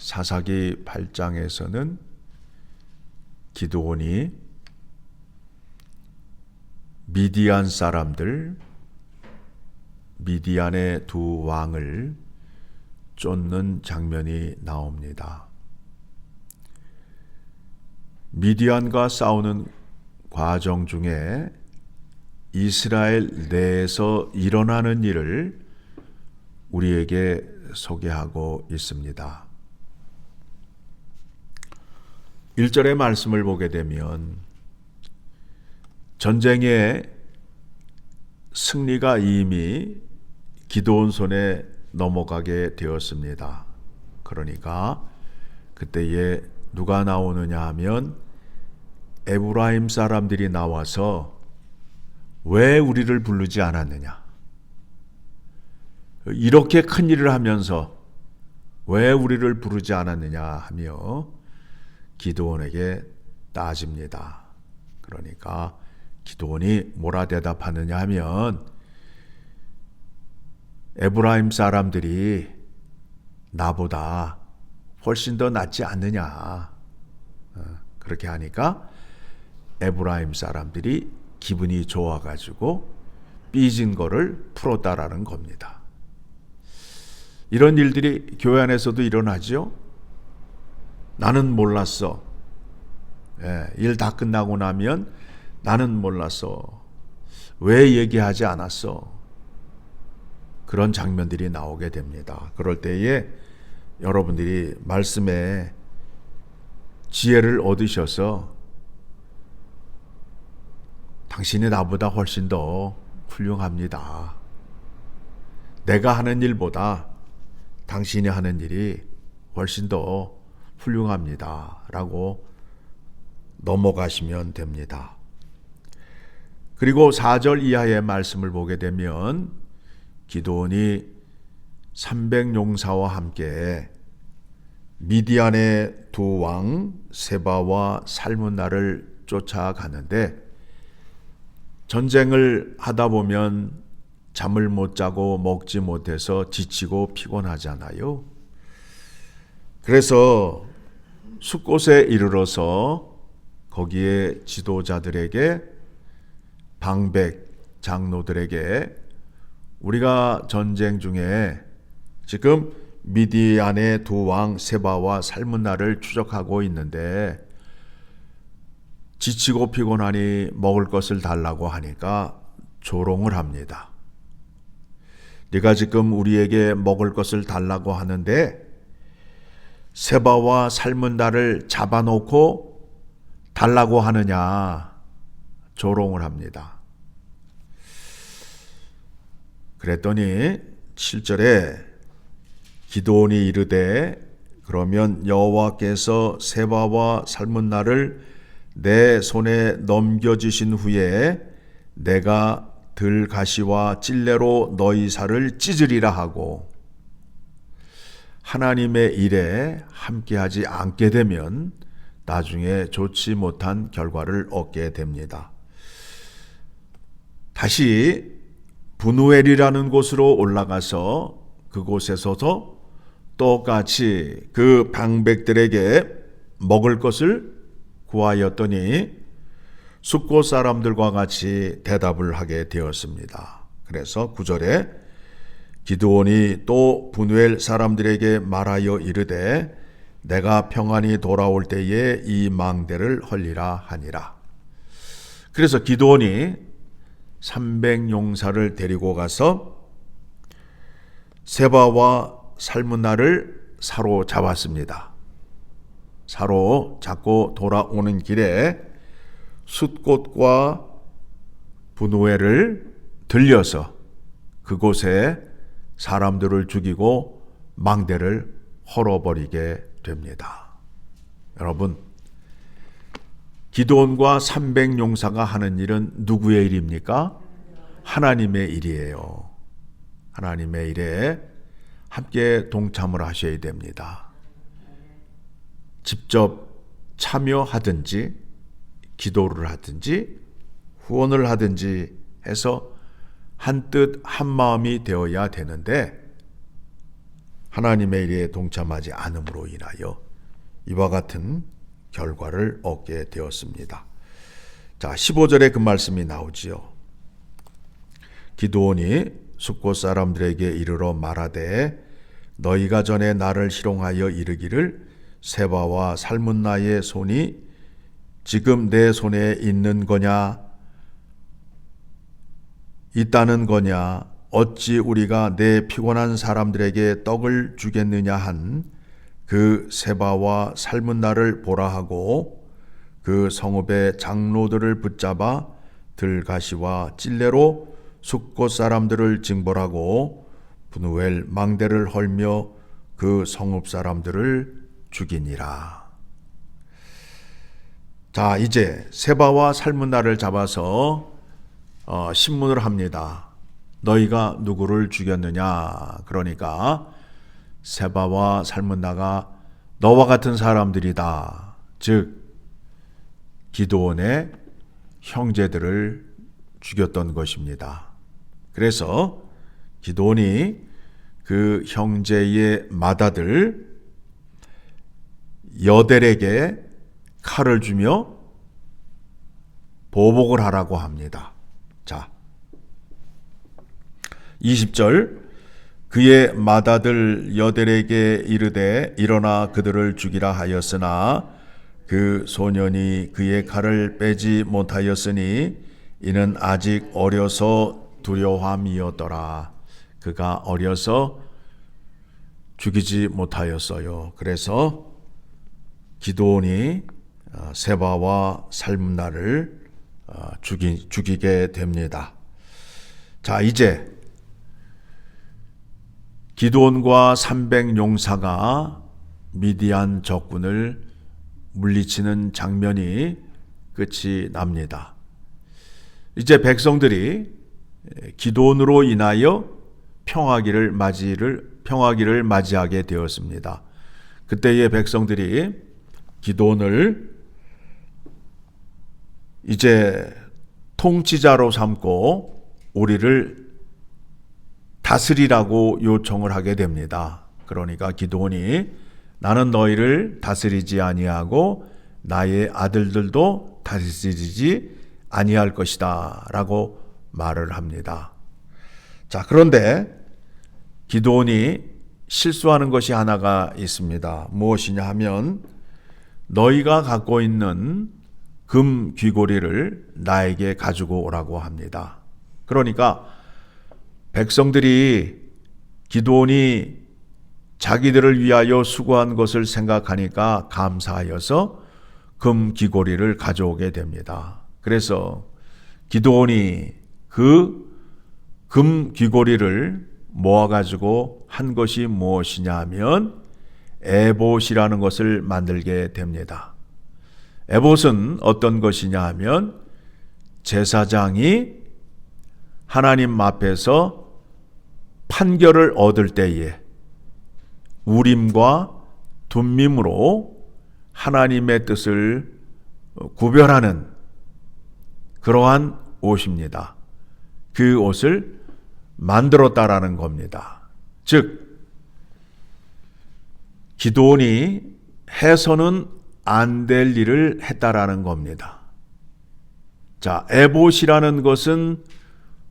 사사기 8장에서는 기드온이 미디안 사람들, 미디안의 두 왕을 쫓는 장면이 나옵니다. 미디안과 싸우는 과정 중에 이스라엘 내에서 일어나는 일을 우리에게 소개하고 있습니다. 1절의 말씀을 보게 되면 전쟁의 승리가 이미 기드온 손에 넘어가게 되었습니다. 그러니까 그때에 누가 나오느냐 하면 에브라임 사람들이 나와서 왜 우리를 부르지 않았느냐? 이렇게 큰 일을 하면서 왜 우리를 부르지 않았느냐 하며 기드온에게 따집니다. 그러니까 기드온이 뭐라 대답하느냐 하면 에브라임 사람들이 나보다 훨씬 더 낫지 않느냐. 그렇게 하니까 에브라임 사람들이 기분이 좋아가지고 삐진 거를 풀었다라는 겁니다. 이런 일들이 교회 안에서도 일어나죠. 나는 몰랐어. 일 다 끝나고 나면 나는 몰랐어. 왜 얘기하지 않았어? 그런 장면들이 나오게 됩니다. 그럴 때에 여러분들이 말씀에 지혜를 얻으셔서 당신이 나보다 훨씬 더 훌륭합니다. 내가 하는 일보다 당신이 하는 일이 훨씬 더 훌륭합니다. 라고 넘어가시면 됩니다. 그리고 4절 이하의 말씀을 보게 되면 기드온이 300용사와 함께 미디안의 두 왕 세바와 살문나를 쫓아가는데 전쟁을 하다 보면 잠을 못 자고 먹지 못해서 지치고 피곤하잖아요. 그래서 숫곳에 이르러서 거기에 지도자들에게 방백 장로들에게 우리가 전쟁 중에 지금 미디안의 두 왕 세바와 살문나를 추적하고 있는데 지치고 피곤하니 먹을 것을 달라고 하니까 조롱을 합니다. 네가 지금 우리에게 먹을 것을 달라고 하는데 세바와 살문나를 잡아놓고 달라고 하느냐 조롱을 합니다. 그랬더니 7절에 기드온이 이르되 그러면 여호와께서 세바와 살문나를 내 손에 넘겨주신 후에 내가 들가시와 찔레로 너희 살을 찢으리라 하고 하나님의 일에 함께하지 않게 되면 나중에 좋지 못한 결과를 얻게 됩니다. 다시 분우엘이라는 곳으로 올라가서 그곳에서도 똑같이 그 방백들에게 먹을 것을 구하였더니 숫곳 사람들과 같이 대답을 하게 되었습니다. 그래서 9절에 기드온이 또 분우엘 사람들에게 말하여 이르되 내가 평안히 돌아올 때에 이 망대를 헐리라 하니라. 그래서 기드온이 300용사를 데리고 가서 세바와 살문나를 사로잡았습니다. 사로잡고 돌아오는 길에 숫곳과 분우엘을 들려서 그곳에 사람들을 죽이고 망대를 헐어버리게 됩니다. 여러분, 기드온과 300용사가 하는 일은 누구의 일입니까? 하나님의 일이에요. 하나님의 일에 함께 동참을 하셔야 됩니다. 직접 참여하든지 기도를 하든지 후원을 하든지 해서 한뜻 한마음이 되어야 되는데 하나님의 일에 동참하지 않음으로 인하여 이와 같은 결과를 얻게 되었습니다. 자, 15절에 그 말씀이 나오지요. 기드온이 숫곳 사람들에게 이르러 말하되 너희가 전에 나를 희롱하여 이르기를 세바와 살문나의 손이 지금 내 손에 있는 거냐 있다는 거냐 어찌 우리가 내 피곤한 사람들에게 떡을 주겠느냐 한 그 세바와 살문나를 보라 하고 그 성읍의 장로들을 붙잡아 들가시와 찔레로 숫곳 사람들을 징벌하고 분우엘 망대를 헐며 그 성읍 사람들을 죽이니라. 자, 이제 세바와 살문나를 잡아서 신문을 합니다. 너희가 누구를 죽였느냐? 그러니까 세바와 살문나가 너와 같은 사람들이다. 즉 기드온의 형제들을 죽였던 것입니다. 그래서 기드온이 그 형제의 맏아들 여델에게 칼을 주며 보복을 하라고 합니다. 자, 20절 그의 맏아들 여델에게 이르되 일어나 그들을 죽이라 하였으나 그 소년이 그의 칼을 빼지 못하였으니 이는 아직 어려서 두려움이었더라. 그가 어려서 죽이지 못하였어요. 그래서 기드온이 세바와 살문나를 죽이게 됩니다. 자, 이제 기드온과 300용사가 미디안 적군을 물리치는 장면이 끝이 납니다. 이제 백성들이 기드온으로 인하여 평화기를 맞이하게 되었습니다. 그때의 백성들이 기드온을 이제 통치자로 삼고 우리를 다스리라고 요청을 하게 됩니다. 그러니까 기드온이 나는 너희를 다스리지 아니하고 나의 아들들도 다스리지 아니할 것이다 라고 말을 합니다. 자, 그런데 기드온이 실수하는 것이 하나가 있습니다. 무엇이냐 하면 너희가 갖고 있는 금 귀고리를 나에게 가지고 오라고 합니다. 그러니까 백성들이 기드온이 자기들을 위하여 수고한 것을 생각하니까 감사하여서 금 귀고리를 가져오게 됩니다. 그래서 기드온이 그 금 귀고리를 모아가지고 한 것이 무엇이냐 하면 에봇이라는 것을 만들게 됩니다. 에봇은 어떤 것이냐 하면 제사장이 하나님 앞에서 판결을 얻을 때에 우림과 둠밈으로 하나님의 뜻을 구별하는 그러한 옷입니다. 그 옷을 만들었다라는 겁니다. 즉 기드온이 해서는 안 될 일을 했다라는 겁니다. 자, 에봇이라는 것은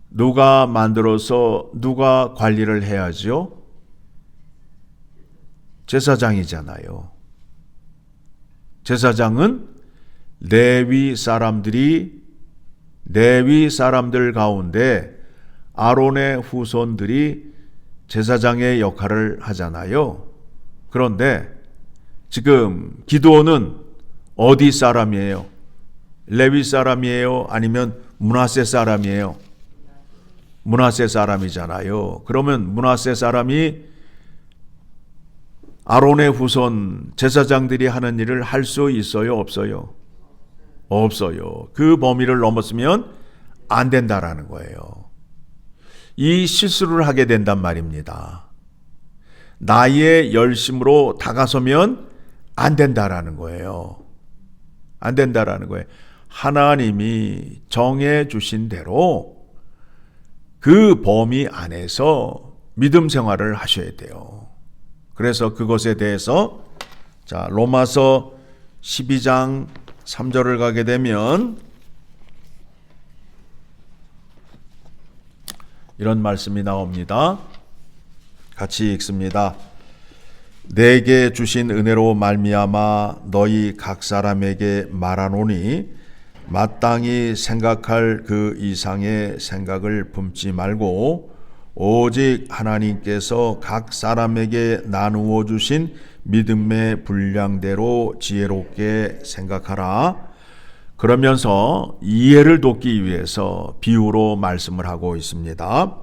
누가 만들어서 누가 관리를 해야죠? 제사장이잖아요. 제사장은 레위 사람들 가운데 아론의 후손들이 제사장의 역할을 하잖아요. 그런데 지금 기드온은 어디 사람이에요? 레위 사람이에요? 아니면 므낫세 사람이에요? 므낫세 사람이잖아요. 그러면 므낫세 사람이 아론의 후손 제사장들이 하는 일을 할 수 있어요? 없어요? 없어요. 그 범위를 넘었으면 안 된다라는 거예요. 이 실수를 하게 된단 말입니다. 나의 열심으로 다가서면 안 된다라는 거예요. 안 된다라는 거예요. 하나님이 정해 주신 대로 그 범위 안에서 믿음 생활을 하셔야 돼요. 그래서 그것에 대해서 자, 로마서 12장 3절을 가게 되면 이런 말씀이 나옵니다. 같이 읽습니다. 내게 주신 은혜로 말미암아 너희 각 사람에게 말하노니 마땅히 생각할 그 이상의 생각을 품지 말고 오직 하나님께서 각 사람에게 나누어 주신 믿음의 분량대로 지혜롭게 생각하라. 그러면서 이해를 돕기 위해서 비유로 말씀을 하고 있습니다.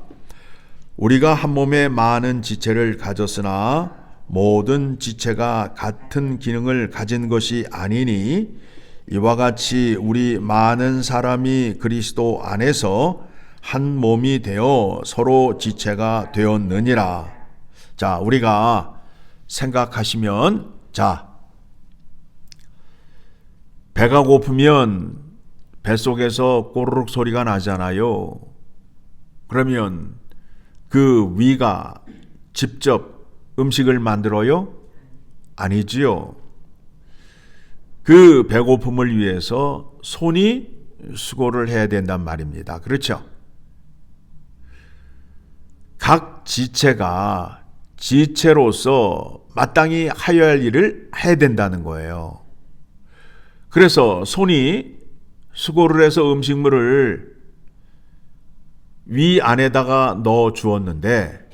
우리가 한 몸에 많은 지체를 가졌으나 모든 지체가 같은 기능을 가진 것이 아니니 이와 같이 우리 많은 사람이 그리스도 안에서 한 몸이 되어 서로 지체가 되었느니라. 자, 우리가 생각하시면, 자, 배가 고프면 뱃속에서 꼬르륵 소리가 나잖아요. 그러면 그 위가 직접 음식을 만들어요? 아니지요. 그 배고픔을 위해서 손이 수고를 해야 된단 말입니다. 그렇죠? 각 지체가 지체로서 마땅히 하여야 할 일을 해야 된다는 거예요. 그래서 손이 수고를 해서 음식물을 위 안에다가 넣어 주었는데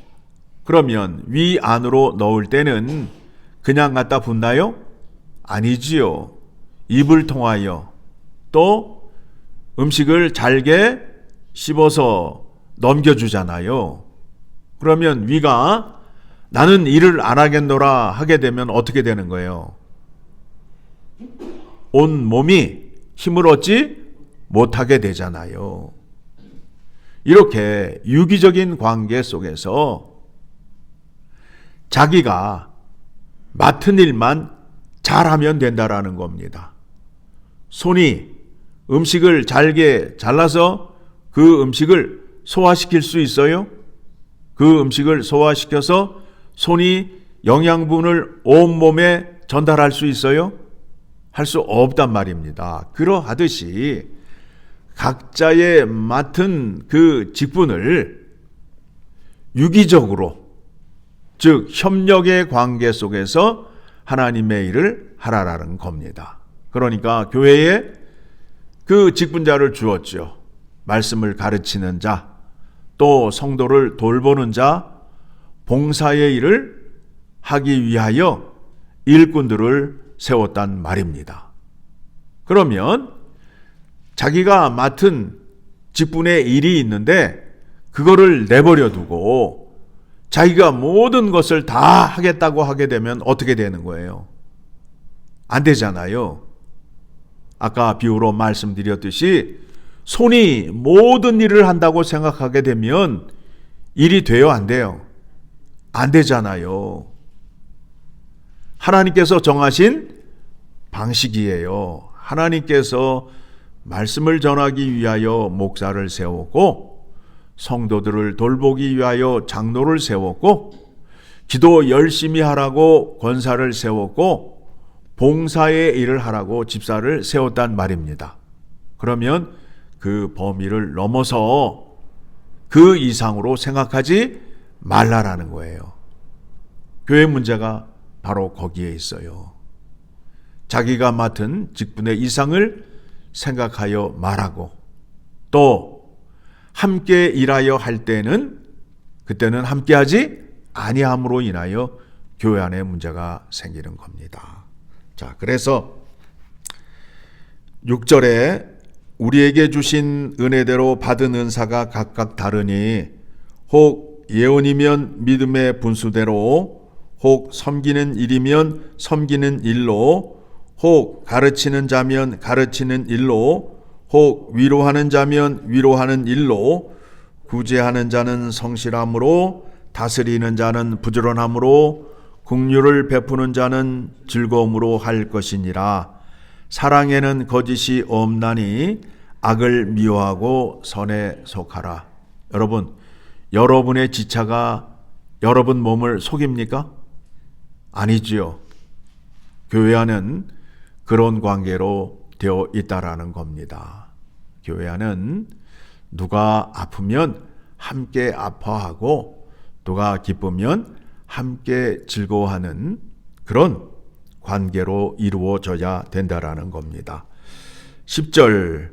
그러면 위 안으로 넣을 때는 그냥 갖다 붓나요? 아니지요. 입을 통하여 또 음식을 잘게 씹어서 넘겨주잖아요. 그러면 위가 나는 일을 안 하겠노라 하게 되면 어떻게 되는 거예요? 온 몸이 힘을 얻지 못하게 되잖아요. 이렇게 유기적인 관계 속에서 자기가 맡은 일만 잘하면 된다라는 겁니다. 손이 음식을 잘게 잘라서 그 음식을 소화시킬 수 있어요? 그 음식을 소화시켜서 손이 영양분을 온몸에 전달할 수 있어요? 할 수 없단 말입니다. 그러하듯이 각자의 맡은 그 직분을 유기적으로, 즉 협력의 관계 속에서 하나님의 일을 하라라는 겁니다. 그러니까 교회에 그 직분자를 주었죠. 말씀을 가르치는 자, 또 성도를 돌보는 자, 봉사의 일을 하기 위하여 일꾼들을 세웠단 말입니다. 그러면 자기가 맡은 직분의 일이 있는데 그거를 내버려 두고 자기가 모든 것을 다 하겠다고 하게 되면 어떻게 되는 거예요? 안 되잖아요. 아까 비유로 말씀드렸듯이 손이 모든 일을 한다고 생각하게 되면 일이 돼요, 안 돼요? 안 되잖아요. 하나님께서 정하신 방식이에요. 하나님께서 말씀을 전하기 위하여 목사를 세웠고 성도들을 돌보기 위하여 장로를 세웠고 기도 열심히 하라고 권사를 세웠고 봉사의 일을 하라고 집사를 세웠단 말입니다. 그러면 그 범위를 넘어서 그 이상으로 생각하지 말라라는 거예요. 교회 문제가 바로 거기에 있어요. 자기가 맡은 직분의 이상을 생각하여 말하고 또 함께 일하여 할 때는 그때는 함께하지 아니함으로 인하여 교회 안에 문제가 생기는 겁니다. 자, 그래서 6절에 우리에게 주신 은혜대로 받은 은사가 각각 다르니 혹 예언이면 믿음의 분수대로 혹 섬기는 일이면 섬기는 일로 혹 가르치는 자면 가르치는 일로 혹 위로하는 자면 위로하는 일로 구제하는 자는 성실함으로 다스리는 자는 부지런함으로 긍휼을 베푸는 자는 즐거움으로 할 것이니라. 사랑에는 거짓이 없나니 악을 미워하고 선에 속하라. 여러분, 여러분의 지체가 여러분 몸을 속입니까? 아니지요. 교회 안은 그런 관계로 되어 있다라는 겁니다. 교회 안은 누가 아프면 함께 아파하고 누가 기쁘면 함께 즐거워하는 그런 관계로 이루어져야 된다라는 겁니다. 10절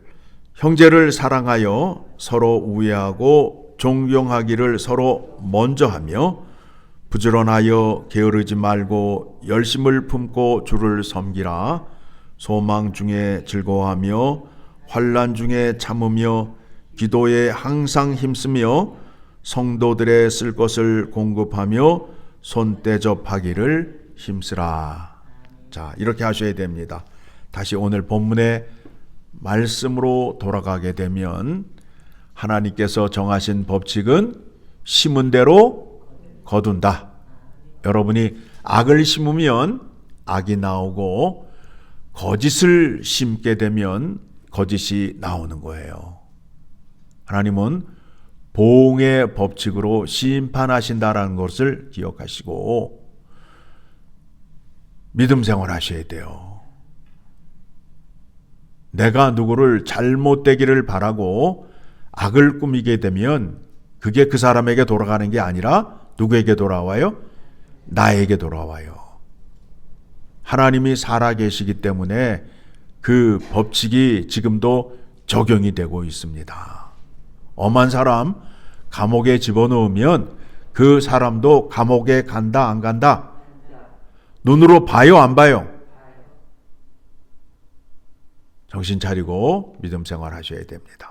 형제를 사랑하여 서로 우애하고 존경하기를 서로 먼저 하며 부지런하여 게으르지 말고 열심을 품고 주를 섬기라. 소망 중에 즐거워하며 환난 중에 참으며 기도에 항상 힘쓰며 성도들의 쓸 것을 공급하며 손대접하기를 힘쓰라. 자, 이렇게 하셔야 됩니다. 다시 오늘 본문의 말씀으로 돌아가게 되면 하나님께서 정하신 법칙은 심은 대로 거둔다. 여러분이 악을 심으면 악이 나오고 거짓을 심게 되면 거짓이 나오는 거예요. 하나님은 보응의 법칙으로 심판하신다라는 것을 기억하시고 믿음 생활하셔야 돼요. 내가 누구를 잘못되기를 바라고 악을 꾸미게 되면 그게 그 사람에게 돌아가는 게 아니라 누구에게 돌아와요? 나에게 돌아와요. 하나님이 살아계시기 때문에 그 법칙이 지금도 적용이 되고 있습니다. 엄한 사람 감옥에 집어넣으면 그 사람도 감옥에 간다 안 간다? 눈으로 봐요 안 봐요? 정신 차리고 믿음 생활 하셔야 됩니다.